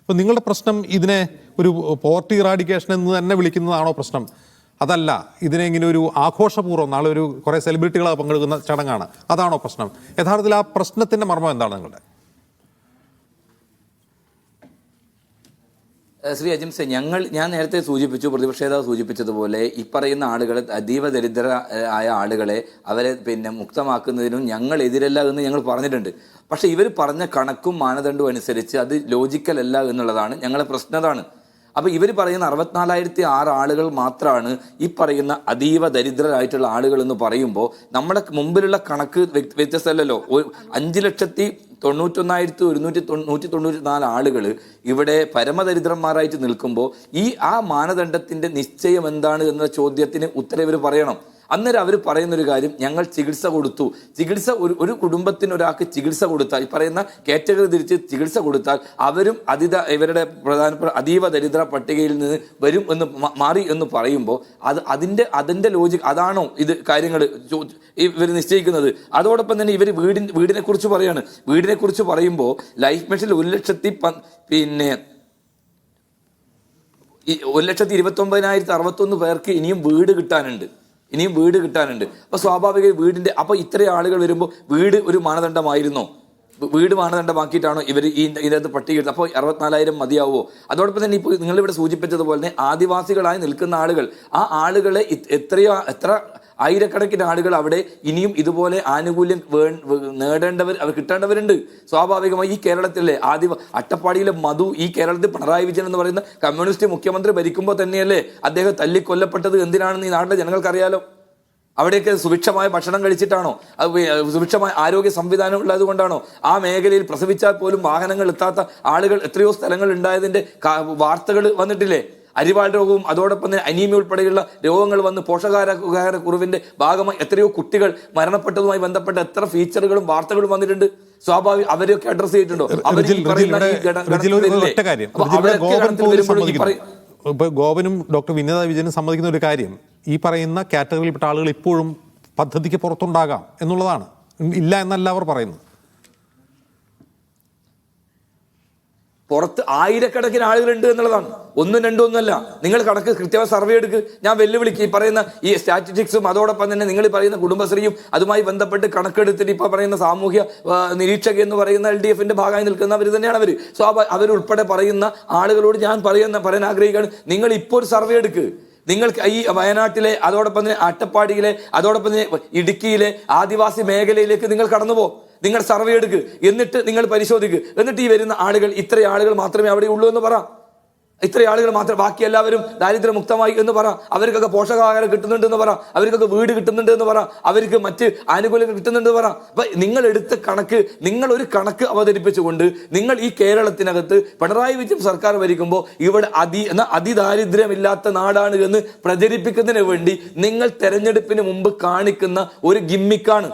അപ്പോൾ നിങ്ങളുടെ പ്രശ്നം ഇതിനെ ഒരു പോവർട്ടി ഇറാഡിക്കേഷൻ എന്ന് തന്നെ വിളിക്കുന്നതാണോ പ്രശ്നം? അതല്ല, ഇതിനെ ഇങ്ങനെ ഒരു ആഘോഷപൂർവ്വം നാളെ ഒരു കുറേ സെലിബ്രിറ്റികൾ പങ്കെടുക്കുന്ന ചടങ്ങാണ്, അതാണോ പ്രശ്നം? യഥാർത്ഥത്തിൽ ആ പ്രശ്നത്തിൻ്റെ മർമ്മം എന്താണ് നിങ്ങളുടെ? ശ്രീ അജിംസെ, ഞാൻ നേരത്തെ സൂചിപ്പിച്ചു, പ്രതിപക്ഷ നേതാവ് സൂചിപ്പിച്ചതുപോലെ ഈ പറയുന്ന ആളുകളെ, അതീവ ദരിദ്ര ആയ ആളുകളെ അവരെ മുക്തമാക്കുന്നതിനും ഞങ്ങൾ എതിരല്ല എന്ന് ഞങ്ങൾ പറഞ്ഞിട്ടുണ്ട്. പക്ഷേ ഇവർ പറഞ്ഞ കണക്കും മാനദണ്ഡവും അനുസരിച്ച് അത് ലോജിക്കൽ അല്ല എന്നുള്ളതാണ് ഞങ്ങളെ പ്രശ്നതാണ്. അപ്പോൾ ഇവർ പറയുന്ന 64,006 ആളുകൾ മാത്രമാണ് ഈ പറയുന്ന അതീവ ദരിദ്രരായിട്ടുള്ള ആളുകൾ എന്ന് പറയുമ്പോൾ നമ്മുടെ മുമ്പിലുള്ള കണക്ക് വ്യത്യസ്തമല്ലല്ലോ. 5,91,194 ആളുകൾ ഇവിടെ പരമദരിദ്രന്മാരായിട്ട് നിൽക്കുമ്പോൾ ആ മാനദണ്ഡത്തിൻ്റെ നിശ്ചയം എന്താണ് എന്ന ചോദ്യത്തിന് ഉത്തരം ഇവർ പറയണം. അന്നേരം അവർ പറയുന്നൊരു കാര്യം, ഞങ്ങൾ ചികിത്സ കൊടുത്തു. ചികിത്സ ഒരു കുടുംബത്തിന് ഒരാൾക്ക് ചികിത്സ കൊടുത്താൽ, ഈ പറയുന്ന കാറ്റഗറി തിരിച്ച് ചികിത്സ കൊടുത്താൽ അവരും ഇവരുടെ പ്രധാനപ്പെട്ട അതീവ ദരിദ്ര പട്ടികയിൽ നിന്ന് വരും എന്ന് മാറി എന്ന് പറയുമ്പോൾ അതിൻ്റെ ലോജിക് അതാണോ ഇത് കാര്യങ്ങൾ ഇവർ നിശ്ചയിക്കുന്നത്? അതോടൊപ്പം തന്നെ ഇവർ വീടിനെ കുറിച്ച് പറയാണ്. വീടിനെ കുറിച്ച് പറയുമ്പോൾ ലൈഫ് മിഷനിൽ 1,29,061 പേർക്ക് ഇനിയും വീട് കിട്ടാനുണ്ട്. അപ്പോൾ സ്വാഭാവിക വീടിൻ്റെ, അപ്പോൾ ഇത്രയും ആളുകൾ വരുമ്പോൾ വീട് ഒരു മാനദണ്ഡമായിരുന്നോ? വീട് മാനദണ്ഡമാക്കിയിട്ടാണോ ഇവർ ഇതിനകത്ത് പട്ടിക എടുത്തത്? അപ്പോൾ 64,000 മതിയാവുമോ? അതോടൊപ്പം തന്നെ ഇപ്പോൾ നിങ്ങളിവിടെ സൂചിപ്പിച്ചതുപോലെ തന്നെ ആദിവാസികളായി നിൽക്കുന്ന ആളുകൾ, ആ ആളുകളെ എത്ര ആയിരക്കണക്കിന് ആളുകൾ അവിടെ ഇനിയും ഇതുപോലെ ആനുകൂല്യം അവർ കിട്ടേണ്ടവരുണ്ട്. സ്വാഭാവികമായി ഈ കേരളത്തിലെ അട്ടപ്പാടിയിലെ മധു, ഈ കേരളത്തിൽ പിണറായി വിജയൻ എന്ന് പറയുന്ന കമ്മ്യൂണിസ്റ്റ് മുഖ്യമന്ത്രി ഭരിക്കുമ്പോൾ തന്നെയല്ലേ അദ്ദേഹം തല്ലിക്കൊല്ലപ്പെട്ടത്? എന്തിനാണെന്ന് ഈ നാട്ടിലെ ജനങ്ങൾക്കറിയാലോ. അവിടെയൊക്കെ സുഭിക്ഷമായ ഭക്ഷണം കഴിച്ചിട്ടാണോ? സുഭിക്ഷമായ ആരോഗ്യ സംവിധാനം ഉള്ളത് കൊണ്ടാണോ? ആ മേഖലയിൽ പ്രസവിച്ചാൽ പോലും വാഹനങ്ങൾ എത്താത്ത ആളുകൾ എത്രയോ സ്ഥലങ്ങൾ ഉണ്ടായതിൻ്റെ വാർത്തകൾ വന്നിട്ടില്ലേ? അരിവാൾ രോഗവും അതോടൊപ്പം തന്നെ അനീമിയ ഉൾപ്പെടെയുള്ള രോഗങ്ങൾ വന്ന് പോഷകാഹാര കുറവിന്റെ ഭാഗമായി എത്രയോ കുട്ടികൾ മരണപ്പെട്ടതുമായി ബന്ധപ്പെട്ട എത്ര ഫീച്ചറുകളും വാർത്തകളും വന്നിട്ടുണ്ട്. സ്വാഭാവികം അവരെയൊക്കെ അഡ്രസ് ചെയ്തിട്ടുണ്ടോ? ഗോപനും ഡോക്ടർ വിനീത വിജയനും സമ്മതിക്കുന്ന ഒരു കാര്യം, ഈ പറയുന്ന കാറ്റഗറിയിൽപ്പെട്ട ആളുകൾ ഇപ്പോഴും പദ്ധതിക്ക് പുറത്തുണ്ടാകാം എന്നുള്ളതാണ്. ഇല്ല എന്നല്ല അവർ പറയുന്നത്. പുറത്ത് ആയിരക്കണക്കിന് ആളുകളുണ്ട് എന്നുള്ളതാണ്, 1-2 നിങ്ങൾ കണക്ക് കൃത്യമായി സർവേ എടുക്ക്. ഞാൻ വെല്ലുവിളിക്ക് ഈ പറയുന്ന ഈ സ്റ്റാറ്റിസ്റ്റിക്സും അതോടൊപ്പം തന്നെ നിങ്ങൾ പറയുന്ന കുടുംബശ്രീയും അതുമായി ബന്ധപ്പെട്ട് കണക്കെടുത്തിട്ട് ഇപ്പോൾ പറയുന്ന സാമൂഹ്യ നിരീക്ഷക എന്ന് പറയുന്ന LDFന്റെ ഭാഗമായി നിൽക്കുന്നവർ തന്നെയാണ് അവർ. അവരുൾപ്പെടെ പറയുന്ന ആളുകളോട് ഞാൻ പറയാൻ ആഗ്രഹിക്കുകയാണ്, നിങ്ങൾ ഇപ്പോൾ ഒരു സർവേ എടുക്ക്. നിങ്ങൾക്ക് ഈ വയനാട്ടിലെ, അതോടൊപ്പം തന്നെ അട്ടപ്പാടിയിലെ, അതോടൊപ്പം തന്നെ ഇടുക്കിയിലെ ആദിവാസി മേഖലയിലേക്ക് നിങ്ങൾ കടന്നുപോ. നിങ്ങൾ സർവേ എടുക്ക്, എന്നിട്ട് നിങ്ങൾ പരിശോധിക്കുക. എന്നിട്ട് ഈ വരുന്ന ആളുകൾ ഇത്ര ആളുകൾ മാത്രമേ അവിടെ ഉള്ളൂ എന്ന് പറ. ഇത്ര ആളുകൾ മാത്രം, ബാക്കി എല്ലാവരും ദാരിദ്ര്യമുക്തമായി എന്ന് പറ. അവർക്കൊക്കെ പോഷകാഹാരം കിട്ടുന്നുണ്ട് എന്ന് പറ. അവർക്കൊക്കെ വീട് കിട്ടുന്നുണ്ട് എന്ന് പറ. അവർക്ക് മറ്റ് ആനുകൂല്യങ്ങൾ കിട്ടുന്നുണ്ട് പറ. അപ്പൊ നിങ്ങൾ എടുത്ത കണക്ക്, നിങ്ങൾ ഒരു കണക്ക് അവതരിപ്പിച്ചുകൊണ്ട് നിങ്ങൾ ഈ കേരളത്തിനകത്ത് പിണറായി വിജയൻ സർക്കാർ ഭരിക്കുമ്പോൾ ഇവിടെ അതിദാരിദ്ര്യമില്ലാത്ത നാടാണ് എന്ന് പ്രചരിപ്പിക്കുന്നതിന് വേണ്ടി നിങ്ങൾ തെരഞ്ഞെടുപ്പിന് മുമ്പ് കാണിക്കുന്ന ഒരു ഗിമ്മിക്കാണ്.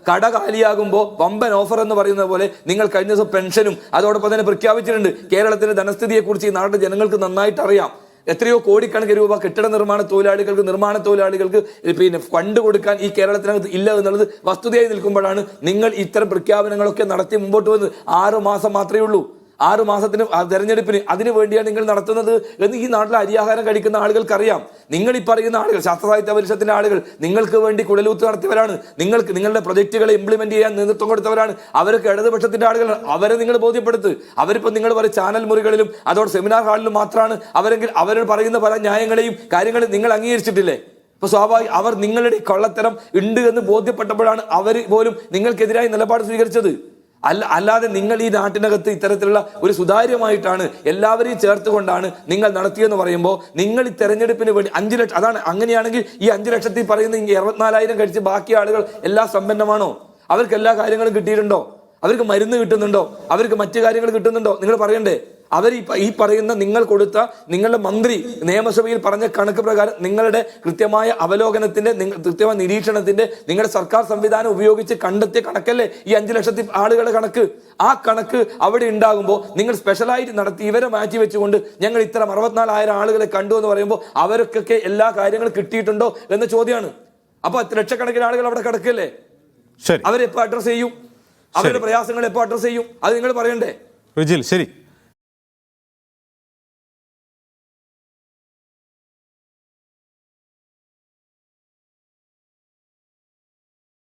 കട കാലിയാകുമ്പോൾ വമ്പൻ ഓഫർ എന്ന് പറയുന്ന പോലെ നിങ്ങൾ കഴിഞ്ഞ ദിവസം പെൻഷനും അതോടൊപ്പം തന്നെ പ്രഖ്യാപിച്ചിട്ടുണ്ട്. കേരളത്തിന്റെ ധനസ്ഥിതിയെ കുറിച്ച് ഈ നാട്ടിലെ ജനങ്ങൾക്ക് നന്നായിട്ട് അറിയാം. എത്രയോ കോടിക്കണക്കിന് രൂപ കെട്ടിട നിർമ്മാണ തൊഴിലാളികൾക്ക് ഫണ്ട് കൊടുക്കാൻ ഈ കേരളത്തിനകത്ത് ഇല്ല എന്നുള്ളത് വസ്തുതയായി നിൽക്കുമ്പോഴാണ് നിങ്ങൾ ഇത്തരം പ്രഖ്യാപനങ്ങളൊക്കെ നടത്തി മുമ്പോട്ട് വന്നത്. 6 മാസം മാത്രമേ ഉള്ളൂ. 6 മാസത്തിന് തെരഞ്ഞെടുപ്പിന് അതിനു വേണ്ടിയാണ് നിങ്ങൾ നടത്തുന്നത് എന്ന് ഈ നാട്ടിലെ അരിയാഹാരം കഴിക്കുന്ന ആളുകൾക്കറിയാം. നിങ്ങൾ ഈ പറയുന്ന ആളുകൾ, ശാസ്ത്ര സാഹിത്യ പരിഷത്തിന്റെ ആളുകൾ, നിങ്ങൾക്ക് വേണ്ടി കുഴലൂത്ത് നടത്തിയവരാണ്. നിങ്ങളുടെ പ്രൊജക്ടുകളെ ഇംപ്ലിമെന്റ് ചെയ്യാൻ നേതൃത്വം കൊടുത്തവരാണ്. അവരൊക്കെ ഇടതുപക്ഷത്തിന്റെ ആളുകളാണ്. അവരെ നിങ്ങൾ ബോധ്യപ്പെടുത്ത്. അവരിപ്പോൾ നിങ്ങൾ പറയും ചാനൽ മുറികളിലും അതോടെ സെമിനാർ ഹാളിലും മാത്രമാണ് അവരെങ്കിൽ അവർ പറയുന്ന പല ന്യായങ്ങളെയും കാര്യങ്ങളും നിങ്ങൾ അംഗീകരിച്ചിട്ടില്ലേ? അപ്പൊ സ്വാഭാവികം അവർ നിങ്ങളുടെ കള്ളത്തരം ഉണ്ട് എന്ന് ബോധ്യപ്പെട്ടപ്പോഴാണ് അവർ പോലും നിങ്ങൾക്കെതിരായി നിലപാട് സ്വീകരിച്ചത്. അല്ലാതെ നിങ്ങൾ ഈ നാട്ടിനകത്ത് ഇത്തരത്തിലുള്ള ഒരു സുതാര്യമായിട്ടാണ് എല്ലാവരെയും ചേർത്തുകൊണ്ടാണ് നിങ്ങൾ നടത്തിയെന്ന് പറയുമ്പോൾ നിങ്ങൾ ഈ തെരഞ്ഞെടുപ്പിന് വേണ്ടി 5 ലക്ഷം, അതാണ് അങ്ങനെയാണെങ്കിൽ ഈ 5 ലക്ഷത്തിൽ പറയുന്ന 64,000 കഴിച്ച് ബാക്കി ആളുകൾ എല്ലാ സമ്പന്നമാണോ? അവർക്ക് എല്ലാ കാര്യങ്ങളും കിട്ടിയിട്ടുണ്ടോ? അവർക്ക് മരുന്ന് കിട്ടുന്നുണ്ടോ? അവർക്ക് മറ്റു കാര്യങ്ങൾ കിട്ടുന്നുണ്ടോ? നിങ്ങൾ പറയണ്ടേ? അവർ ഈ പറയുന്ന നിങ്ങൾ കൊടുത്ത നിങ്ങളുടെ മന്ത്രി നിയമസഭയിൽ പറഞ്ഞ കണക്ക് പ്രകാരം നിങ്ങളുടെ കൃത്യമായ അവലോകനത്തിന്റെ, കൃത്യമായ നിരീക്ഷണത്തിന്റെ, നിങ്ങളുടെ സർക്കാർ സംവിധാനം ഉപയോഗിച്ച് കണ്ടെത്തിയ കണക്കല്ലേ ഈ 5 ലക്ഷത്തി ആളുകളുടെ കണക്ക്. ആ കണക്ക് അവിടെ ഉണ്ടാകുമ്പോൾ നിങ്ങൾ സ്പെഷ്യലായിട്ട് നടത്തി ഇവരെ മാറ്റി വെച്ചുകൊണ്ട് ഞങ്ങൾ ഇത്തരം 64,000 ആളുകളെ കണ്ടു എന്ന് പറയുമ്പോൾ അവർക്കൊക്കെ എല്ലാ കാര്യങ്ങളും കിട്ടിയിട്ടുണ്ടോ എന്ന ചോദ്യമാണ്. അപ്പൊ ലക്ഷക്കണക്കിന് ആളുകൾ അവിടെ കിടക്കല്ലേ? അവരെപ്പോ അഡ്രസ് ചെയ്യും? അവരുടെ പ്രയാസങ്ങൾ എപ്പോ അഡ്രസ് ചെയ്യും? അത് നിങ്ങൾ പറയണ്ടേ? ശരി.